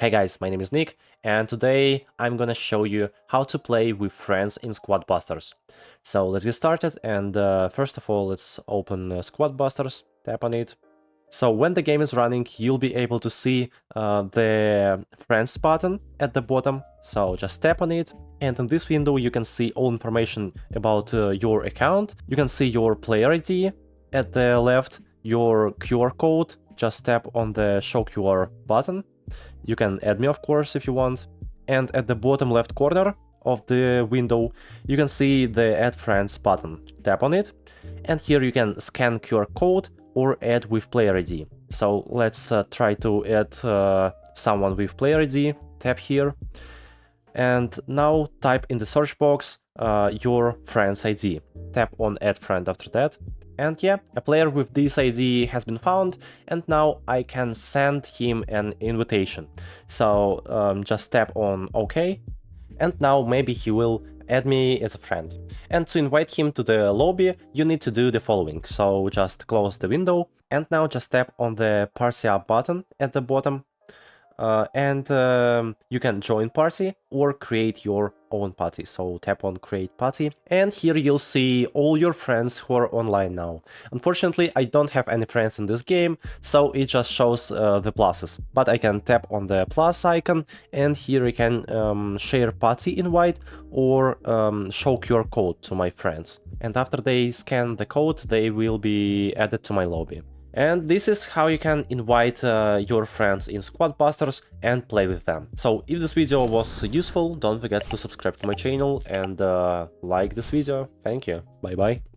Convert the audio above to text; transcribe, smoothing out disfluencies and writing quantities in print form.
Hey guys, my name is Nick, and today I'm gonna show you how to play with friends in Squad Busters. So let's get started, and first of all, let's open Squad Busters, tap on it. So when the game is running, you'll be able to see the friends button at the bottom, so just tap on it, and in this window you can see all information about your account. You can see your player ID at the left, your QR code, just tap on the show QR button. You can add me, of course, if you want. And at the bottom left corner of the window, you can see the Add Friends button. Tap on it, and here you can scan QR code or add with player ID. So let's try to add someone with player ID. Tap here, and now type in the search box your friend's ID. Tap on Add Friend after that. And yeah, a player with this ID has been found, and now I can send him an invitation. So just tap on OK, and now maybe he will add me as a friend. And to invite him to the lobby, you need to do the following. So just close the window, and now just tap on the Party Up button at the bottom. You can join party or create your own party. So tap on create party, and here you'll see all your friends who are online now. Unfortunately, I don't have any friends in this game, so it just shows the pluses. But I can tap on the plus icon, and here I can share party invite or show QR code to my friends. And after they scan the code, they will be added to my lobby. And this is how you can invite your friends in Squad Busters and play with them. So if this video was useful, don't forget to subscribe to my channel and like this video. Thank you. Bye bye.